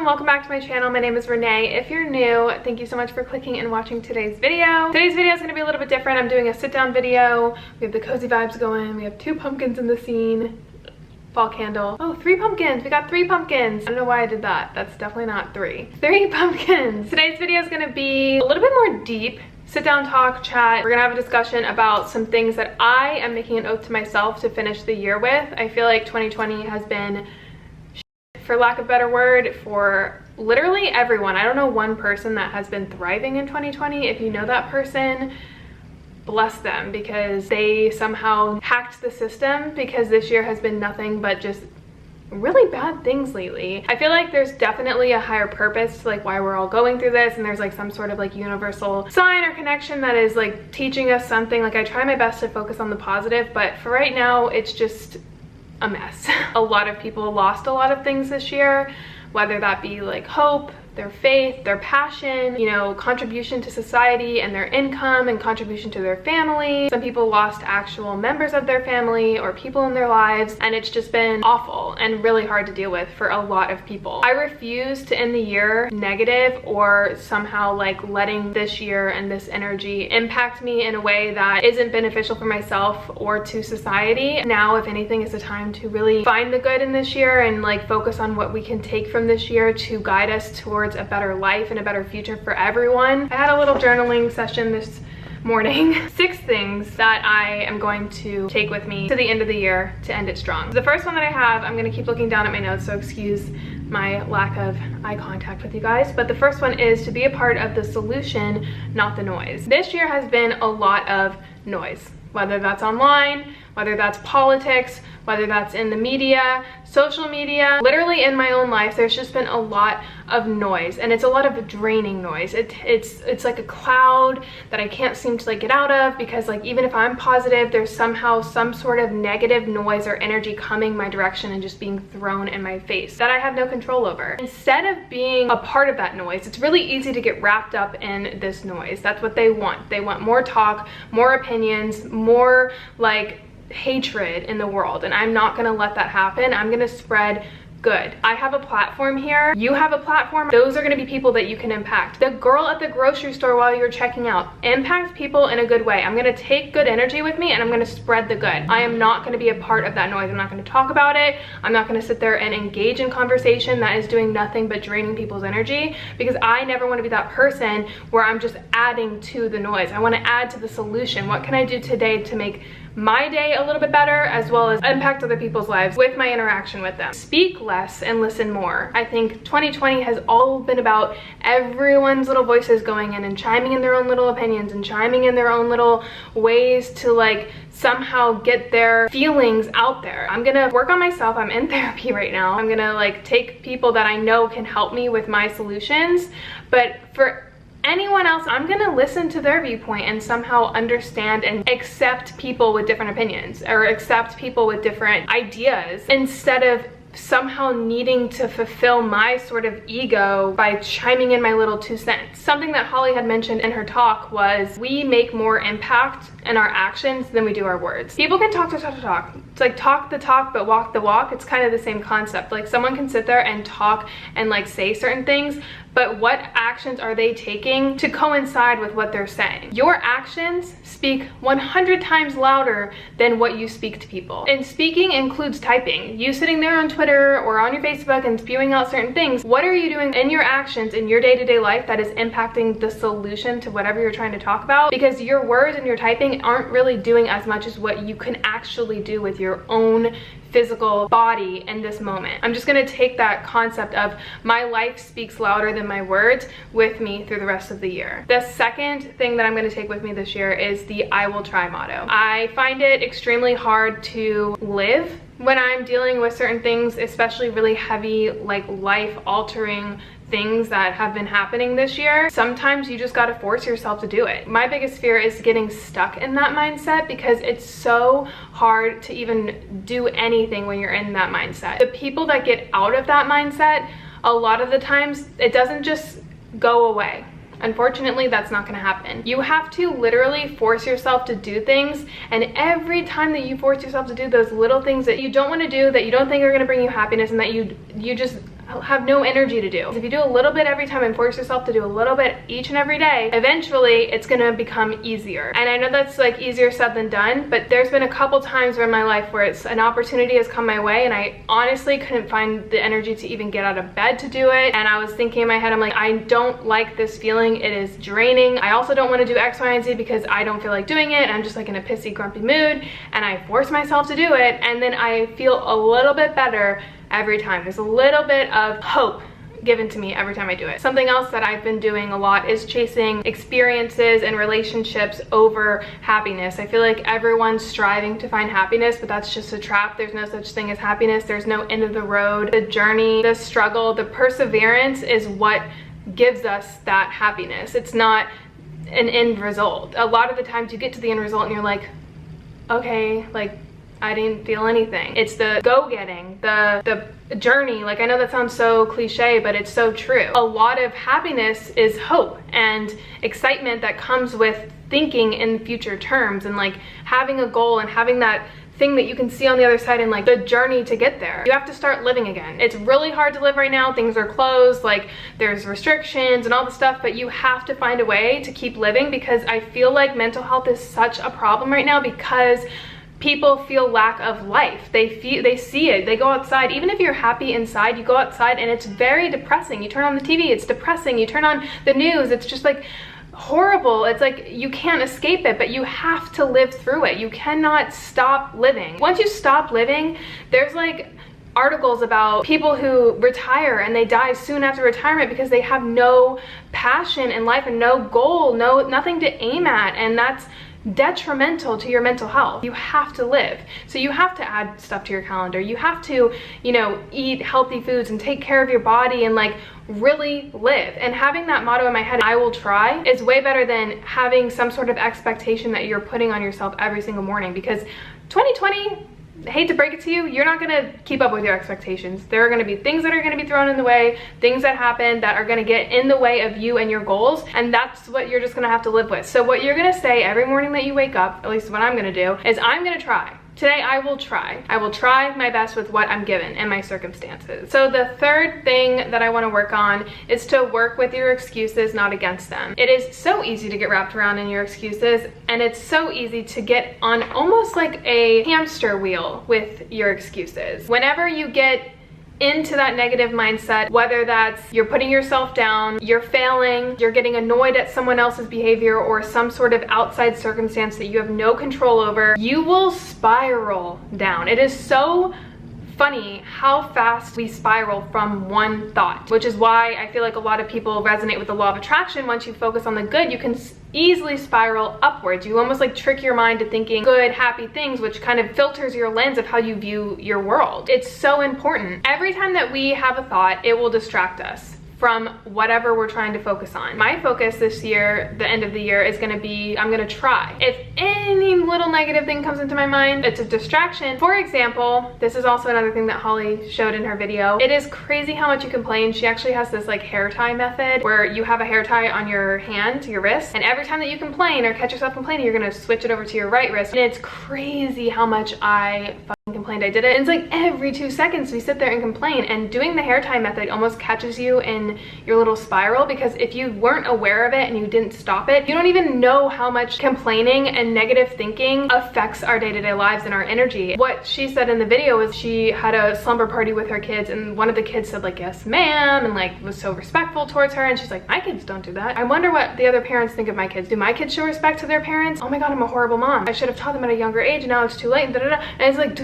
everyone, welcome back to my channel. My name is Renee. If you're new, thank you so much for clicking and watching today's video. Today's video is going to be a little bit different. I'm doing a sit down video. We have the cozy vibes going. We have 2 pumpkins in the scene. Fall candle. Oh, 3 pumpkins. We got 3 pumpkins. I don't know why I did that. That's definitely not 3. 3 pumpkins. Today's video is going to be a little bit more deep. Sit down, talk, chat. We're gonna have a discussion about some things that I am making an oath to myself to finish the year with. I feel like 2020 has been, for lack of a better word, for literally everyone. I don't know one person that has been thriving in 2020. If you know that person, bless them, because they somehow hacked the system, because this year has been nothing but just really bad things lately. I feel like there's definitely a higher purpose to like why we're all going through this, and there's like some sort of like universal sign or connection that is like teaching us something. Like I try my best to focus on the positive, but for right now it's just a mess. A lot of people lost a lot of things this year, whether that be like hope, their faith, their passion, you know, contribution to society and their income and contribution to their family. Some people lost actual members of their family or people in their lives, and it's just been awful and really hard to deal with for a lot of people. I refuse to end the year negative or somehow like letting this year and this energy impact me in a way that isn't beneficial for myself or to society. Now, if anything, is the time to really find the good in this year and like focus on what we can take from this year to guide us towards a better life and a better future for everyone. I had a little journaling session this morning. 6 things that I am going to take with me to the end of the year to end it strong. The first one that I have, I'm gonna keep looking down at my notes, so excuse my lack of eye contact with you guys, but the first one is to be a part of the solution, not the noise. This year has been a lot of noise, whether that's online, whether that's politics, whether that's in the media, social media, literally in my own life. There's just been a lot of noise, and it's a lot of draining noise. It's like a cloud that I can't seem to like get out of, because like even if I'm positive, there's somehow some sort of negative noise or energy coming my direction and just being thrown in my face that I have no control over. Instead of being a part of that noise, it's really easy to get wrapped up in this noise. That's what they want. They want more talk, more opinions, more like hatred in the world, and I'm not gonna let that happen. I'm gonna spread good. I have a platform here. You have a platform. Those are going to be people that you can impact. The girl at the grocery store while you're checking out, impact people in a good way. I'm going to take good energy with me and I'm going to spread the good. I am not going to be a part of that noise. I'm not going to talk about it. I'm not going to sit there and engage in conversation that is doing nothing but draining people's energy, because I never want to be that person where I'm just adding to the noise. I want to add to the solution. What can I do today to make my day a little bit better, as well as impact other people's lives with my interaction with them? Speak less and listen more. I think 2020 has all been about everyone's little voices going in and chiming in their own little opinions and chiming in their own little ways to like somehow get their feelings out there. I'm gonna work on myself. I'm in therapy right now. I'm gonna like take people that I know can help me with my solutions, but for anyone else, I'm gonna listen to their viewpoint and somehow understand and accept people with different opinions, or accept people with different ideas, instead of somehow needing to fulfill my sort of ego by chiming in my little 2 cents. Something that Holly had mentioned in her talk was we make more impact in our actions than we do our words. People can talk. It's like talk the talk but walk the walk. It's kind of the same concept. Like someone can sit there and talk and like say certain things, but what actions are they taking to coincide with what they're saying? Your actions speak 100 times louder than what you speak to people. And speaking includes typing. You sitting there on Twitter or on your Facebook and spewing out certain things. What are you doing in your actions in your day-to-day life that is impacting the solution to whatever you're trying to talk about? Because your words and your typing aren't really doing as much as what you can actually do with your own physical body in this moment. I'm just gonna take that concept of my life speaks louder than my words with me through the rest of the year. The second thing that I'm gonna take with me this year is the I will try motto. I find it extremely hard to live when I'm dealing with certain things, especially really heavy, like life altering things that have been happening this year. Sometimes you just gotta force yourself to do it. My biggest fear is getting stuck in that mindset, because it's so hard to even do anything when you're in that mindset. The people that get out of that mindset, a lot of the times it doesn't just go away. Unfortunately, that's not going to happen. You have to literally force yourself to do things, and every time that you force yourself to do those little things that you don't want to do, that you don't think are going to bring you happiness, and that you just have no energy to do. If you do a little bit every time and force yourself to do a little bit each and every day, eventually it's gonna become easier. And I know that's like easier said than done, but there's been a couple times in my life where an opportunity has come my way and I honestly couldn't find the energy to even get out of bed to do it. And I was thinking in my head, I'm like, I don't like this feeling. It is draining. I also don't want to do X, Y, and Z because I don't feel like doing it. I'm just like in a pissy, grumpy mood, and I force myself to do it, and then I feel a little bit better every time. There's a little bit of hope given to me every time I do it. Something else that I've been doing a lot is chasing experiences and relationships over happiness. I feel like everyone's striving to find happiness, but that's just a trap. There's no such thing as happiness. There's no end of the road. The journey, the struggle, the perseverance is what gives us that happiness. It's not an end result. A lot of the times you get to the end result and you're like, okay, like I didn't feel anything. It's the go-getting, the journey. Like, I know that sounds so cliche, but it's so true. A lot of happiness is hope and excitement that comes with thinking in future terms and like having a goal and having that thing that you can see on the other side and like the journey to get there. You have to start living again. It's really hard to live right now. Things are closed, like there's restrictions and all the stuff, but you have to find a way to keep living, because I feel like mental health is such a problem right now because people feel lack of life. They see it. They go outside. Even if you're happy inside, you go outside and it's very depressing. You turn on the TV, it's depressing. You turn on the news, it's just like horrible. It's like you can't escape it, but you have to live through it. You cannot stop living. Once you stop living, there's like articles about people who retire and they die soon after retirement because they have no passion in life and no goal, nothing to aim at, and that's detrimental to your mental health. You have to live. So you have to add stuff to your calendar. You have to, you know, eat healthy foods and take care of your body and like really live. And having that motto in my head, I will try, is way better than having some sort of expectation that you're putting on yourself every single morning, because 2020, I hate to break it to you, you're not gonna keep up with your expectations. There are gonna be things that are gonna be thrown in the way, things that happen that are gonna get in the way of you and your goals, and that's what you're just gonna have to live with. So what you're gonna say every morning that you wake up, at least what I'm gonna do, is I'm gonna try. Today I will try. I will try my best with what I'm given and my circumstances. So the third thing that I want to work on is to work with your excuses, not against them. It is so easy to get wrapped around in your excuses, and it's so easy to get on almost like a hamster wheel with your excuses. Whenever you get into that negative mindset, whether that's you're putting yourself down, you're failing, you're getting annoyed at someone else's behavior or some sort of outside circumstance that you have no control over, you will spiral down. It is so funny how fast we spiral from one thought, which is why I feel like a lot of people resonate with the law of attraction. Once you focus on the good, you can easily spiral upwards. You almost like trick your mind to thinking good, happy things, which kind of filters your lens of how you view your world. It's so important. Every time that we have a thought, it will distract us from whatever we're trying to focus on. My focus this year, the end of the year, is gonna be, I'm gonna try. If any little negative thing comes into my mind, it's a distraction. For example, this is also another thing that Holly showed in her video. It is crazy how much you complain. She actually has this like hair tie method where you have a hair tie on your hand, your wrist, and every time that you complain or catch yourself complaining, you're gonna switch it over to your right wrist. And it's crazy how much I complained I did it. And it's like every 2 seconds we sit there and complain, and doing the hair tie method almost catches you in your little spiral, because if you weren't aware of it and you didn't stop it, you don't even know how much complaining and negative thinking affects our day-to-day lives and our energy. What she said in the video is she had a slumber party with her kids, and one of the kids said like, yes ma'am, and like was so respectful towards her, and she's like, my kids don't do that. I wonder what the other parents think of my kids. Do my kids show respect to their parents? Oh my god, I'm a horrible mom. I should have taught them at a younger age and now it's too late, and and it's like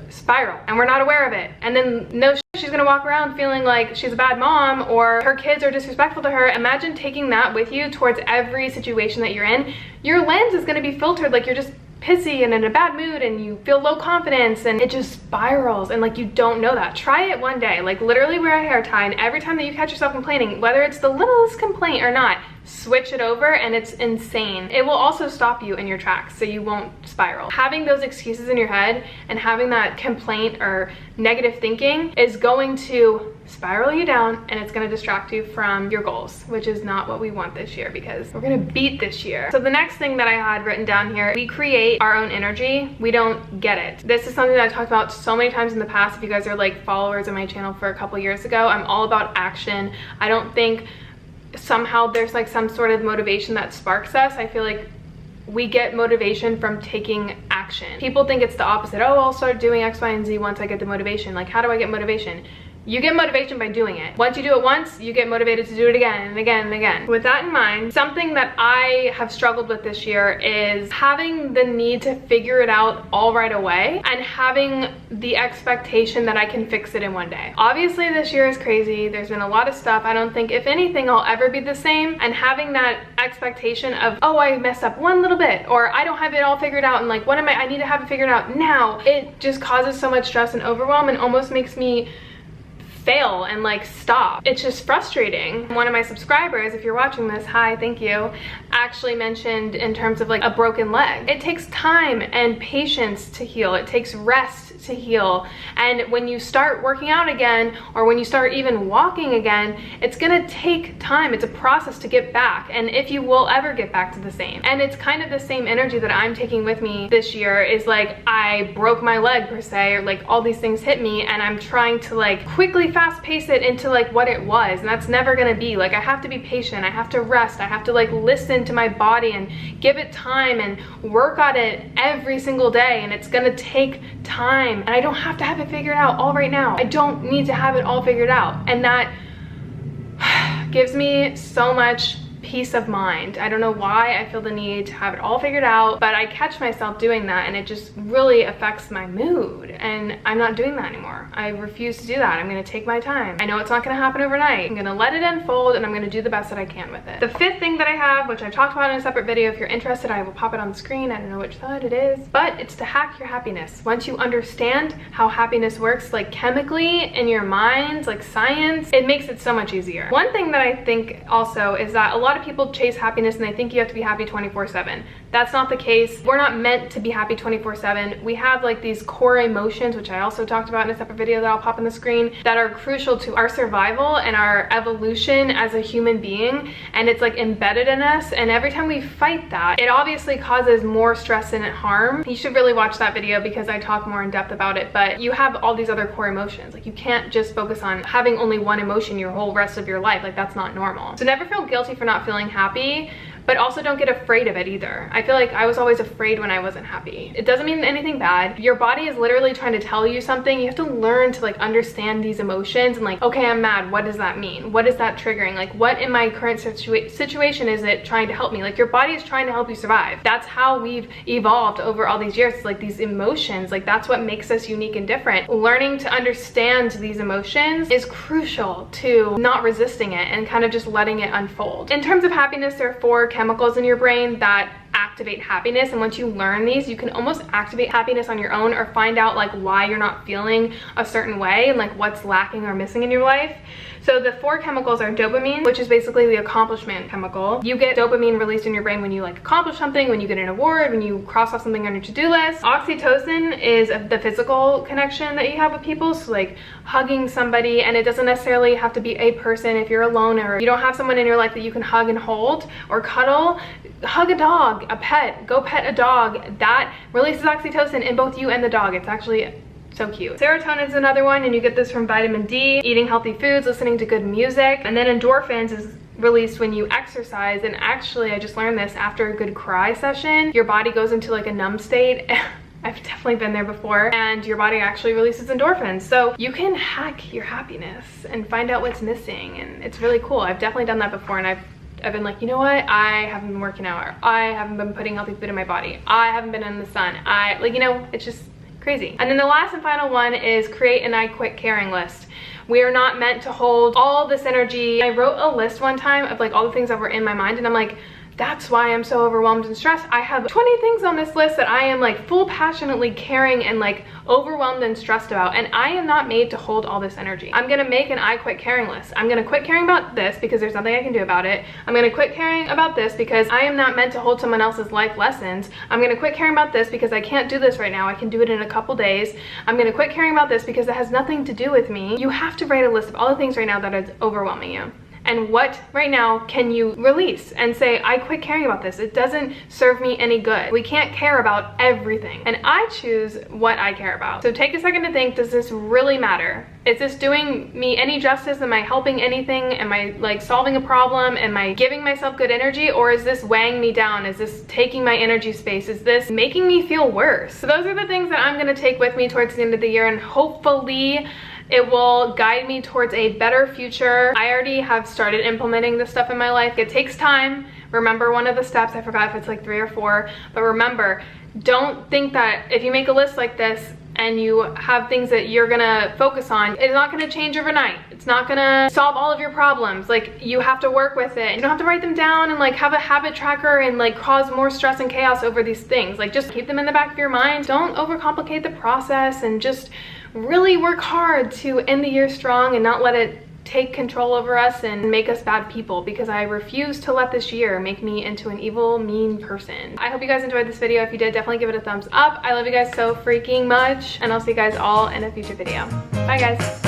spiral, and we're not aware of it. And then no shit, she's gonna walk around feeling like she's a bad mom or her kids are disrespectful to her. Imagine taking that with you towards every situation that you're in. Your lens is gonna be filtered like you're just pissy and in a bad mood and you feel low confidence, and it just spirals, and like you don't know that. Try it one day, like literally wear a hair tie, and every time that you catch yourself complaining, whether it's the littlest complaint or not, switch it over and it's insane. It will also stop you in your tracks so you won't spiral. Having those excuses in your head and having that complaint or negative thinking is going to spiral you down, and it's going to distract you from your goals, which is not what we want this year, because we're going to beat this year. So the next thing that I had written down here, we create our own energy. We don't get it. This is something that I talked about so many times in the past. If you guys are like followers of my channel for a couple years ago, I'm all about action. I don't think somehow there's like some sort of motivation that sparks us. I feel like we get motivation from taking action. People think it's the opposite. Oh, I'll start doing X, Y, and Z once I get the motivation. Like, how do I get motivation? You get motivation by doing it. Once you do it once, you get motivated to do it again and again and again. With that in mind, something that I have struggled with this year is having the need to figure it out all right away and having the expectation that I can fix it in one day. Obviously, this year is crazy. There's been a lot of stuff. I don't think, if anything, I'll ever be the same. And having that expectation of, oh, I messed up one little bit, or I don't have it all figured out, and like, what am I need to have it figured out now. It just causes so much stress and overwhelm and almost makes me fail and like stop. It's just frustrating. One of my subscribers, if you're watching this, hi, thank you, actually mentioned in terms of like a broken leg. It takes time and patience to heal. It takes rest to heal. And when you start working out again, or when you start even walking again, it's gonna take time. It's a process to get back, and if you will ever get back to the same. And it's kind of the same energy that I'm taking with me this year, is like, I broke my leg per se, or like all these things hit me, and I'm trying to like quickly fast pace it into like what it was, and that's never gonna be. Like, I have to be patient, I have to rest, I have to like listen to my body and give it time and work on it every single day, and it's gonna take time. And I don't have to have it figured out all right now. I don't need to have it all figured out. And that gives me so much peace of mind. I don't know why I feel the need to have it all figured out, but I catch myself doing that, and it just really affects my mood, and I'm not doing that anymore. I refuse to do that. I'm gonna take my time. I know it's not gonna happen overnight. I'm gonna let it unfold, and I'm gonna do the best that I can with it. The fifth thing that I have, which I've talked about in a separate video, if you're interested, I will pop it on the screen. I don't know which side it is, but it's to hack your happiness. Once you understand how happiness works, like chemically in your mind, like science, it makes it so much easier. One thing that I think also is that a lot of people chase happiness and they think you have to be happy 24/7. That's not the case. We're not meant to be happy 24/7. We have like these core emotions, which I also talked about in a separate video that I'll pop on the screen, that are crucial to our survival and our evolution as a human being, and it's like embedded in us, and every time we fight that, it obviously causes more stress and harm. You should really watch that video because I talk more in depth about it, but you have all these other core emotions. Like, you can't just focus on having only one emotion your whole rest of your life. Like, that's not normal. So never feel guilty for not feeling happy, but also don't get afraid of it either. I feel like I was always afraid when I wasn't happy. It doesn't mean anything bad. Your body is literally trying to tell you something. You have to learn to like understand these emotions and like, okay, I'm mad. What does that mean? What is that triggering? Like, what in my current situation is it trying to help me? Like, your body is trying to help you survive. That's how we've evolved over all these years. It's like these emotions, like that's what makes us unique and different. Learning to understand these emotions is crucial to not resisting it and kind of just letting it unfold. In terms of happiness, there are 4 chemicals in your brain that activate happiness, and once you learn these, you can almost activate happiness on your own, or find out like why you're not feeling a certain way and like what's lacking or missing in your life. So the 4 chemicals are dopamine, which is basically the accomplishment chemical. You get dopamine released in your brain when you like accomplish something, when you get an award, when you cross off something on your to-do list. Oxytocin is the physical connection that you have with people, so like hugging somebody, and it doesn't necessarily have to be a person. If you're alone or you don't have someone in your life that you can hug and hold or cuddle, hug a dog, a pet, go pet a dog. That releases oxytocin in both you and the dog. It's actually so cute. Serotonin is another one, and you get this from vitamin D, eating healthy foods, listening to good music. And then endorphins is released when you exercise, and actually I just learned this, after a good cry session, your body goes into like a numb state. I've definitely been there before, and your body actually releases endorphins. So you can hack your happiness and find out what's missing, and it's really cool. I've definitely done that before, and I've been like, you know what, I haven't been working out, or I haven't been putting healthy food in my body, I haven't been in the sun, like, you know, it's just crazy. And then the last and final one is create an I quit caring list. We are not meant to hold all this energy. I wrote a list one time of like all the things that were in my mind, and I'm like, That's why I'm so overwhelmed and stressed. I have 20 things on this list that I am like full passionately caring and like overwhelmed and stressed about, and I am not made to hold all this energy. I'm gonna make an I quit caring list. I'm gonna quit caring about this because there's nothing I can do about it. I'm gonna quit caring about this because I am not meant to hold someone else's life lessons. I'm gonna quit caring about this because I can't do this right now. I can do it in a couple days. I'm gonna quit caring about this because it has nothing to do with me. You have to write a list of all the things right now that is overwhelming you. And what right now can you release and say, I quit caring about this. It doesn't serve me any good. We can't care about everything. And I choose what I care about. So take a second to think, does this really matter? Is this doing me any justice? Am I helping anything? Am I like solving a problem? Am I giving myself good energy? Or is this weighing me down? Is this taking my energy space? Is this making me feel worse? So those are the things that I'm gonna take with me towards the end of the year, and hopefully it will guide me towards a better future. I already have started implementing this stuff in my life. It takes time. Remember one of the steps, I forgot if it's like 3 or 4, but remember, don't think that if you make a list like this and you have things that you're gonna focus on, it's not gonna change overnight. It's not gonna solve all of your problems. Like, you have to work with it. You don't have to write them down and like have a habit tracker and like cause more stress and chaos over these things. Like, just keep them in the back of your mind. Don't overcomplicate the process, and just really work hard to end the year strong and not let it take control over us and make us bad people, because I refuse to let this year make me into an evil, mean person. I hope you guys enjoyed this video. If you did, definitely give it a thumbs up. I love you guys so freaking much, and I'll see you guys all in a future video. Bye guys.